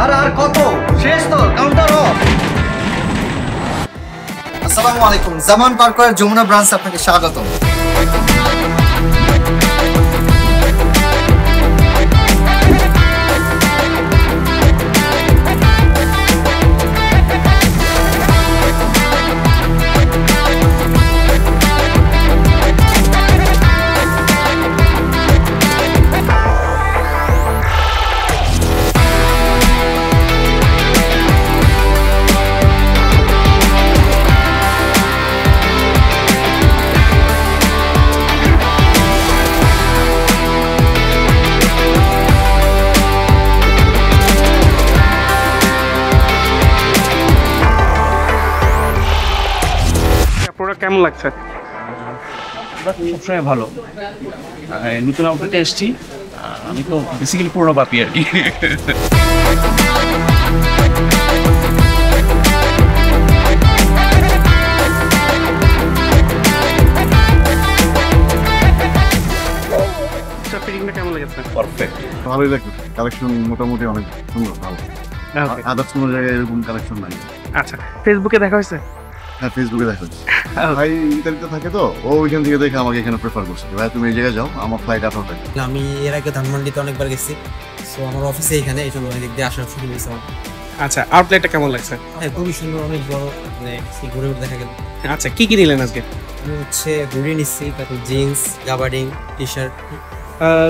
আর কত? শেষ তো, কাউন্টার অফ। আসসালামু আলাইকুম, জামান পার্কওয়্যার যমুনা ব্রাঞ্চ আপনাকে স্বাগতম। কেমন লাগছে? সবসময় ভালো। নতুন আউটলেটে এসেছি, আমি তো বেসিক্যালি পুরোনো বাপি আর কি। কেমন লেগেছে? পারফেক্ট, ভালোই লাগছে। কালেকশন মোটামুটি অনেক সুন্দর, ভালো। আদার্স কোনো জায়গায় এরকম কালেকশন নাই। আচ্ছা, ফেসবুকে দেখা হয়েছে? হ্যাঁ, ফেসবুকে দেখা হচ্ছে। ভাই ইতালিতে থাকে তো, ও ওইখান থেকে দেখে আমাকে এখানে প্রেফার করছে। ভাই তুমি এই জায়গায় যাও, আমার ফ্লাইট 8টায়। আমি এর আগে ধানমন্ডিতে অনেকবার গেছি, সো আমার অফিসে এখানে এই জন্য অনেক দিয়ে আসার সুযোগ হয়েছে। আচ্ছা, আউটলেটটা কেমন লাগছে? হ্যাঁ, খুবই সুন্দর, অনেক বড়, মানে ঘুরে ঘুরে দেখা গেল। আচ্ছা, কি কি নিলেন আজকে? আমি হচ্ছে ঘুরে নিচ্ছি, তারপর jeans, gabardine, T shirt.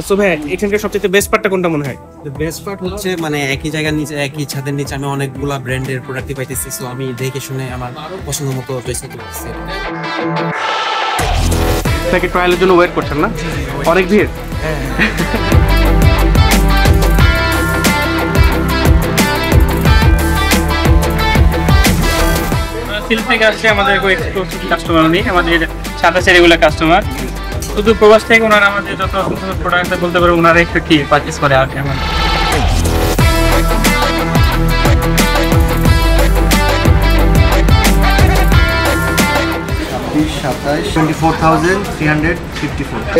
So ভাই, এখানকার সবচেয়ে বেস্ট পার্টটা কোনটা মনে হয়? বেস্ট পার্ট হচ্ছে মানে একই জায়গার নিচে, একই ছাদের নিচে আমি অনেকগুলা ব্র্যান্ডের প্রোডাক্টই পাইতেছি, সো আমি দেখে শুনে আমার পছন্দ মতো চয়েস করতে পারছি। আপনাকে ট্রায়ালের জন্য ওয়েট করছেন না? অনেক ভিড়। সিল থেকে আসছে আমাদের কোনো এক্সক্লুসিভ কাস্টমার নেই, আমাদের সাদা রেগুলার কাস্টমার। শুধু প্রবাস থেকে ওনারা আমাদের যত প্রোডাক্ট বলতে পারে ওনারা একটু কি পারচেস করে আর কি। আমার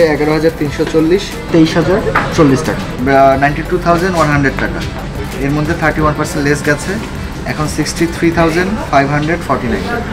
11,340, 23,040 টাকা, 92,100 টাকা। এর মধ্যে 31% লেস গেছে, এখন 63,549 টাকা।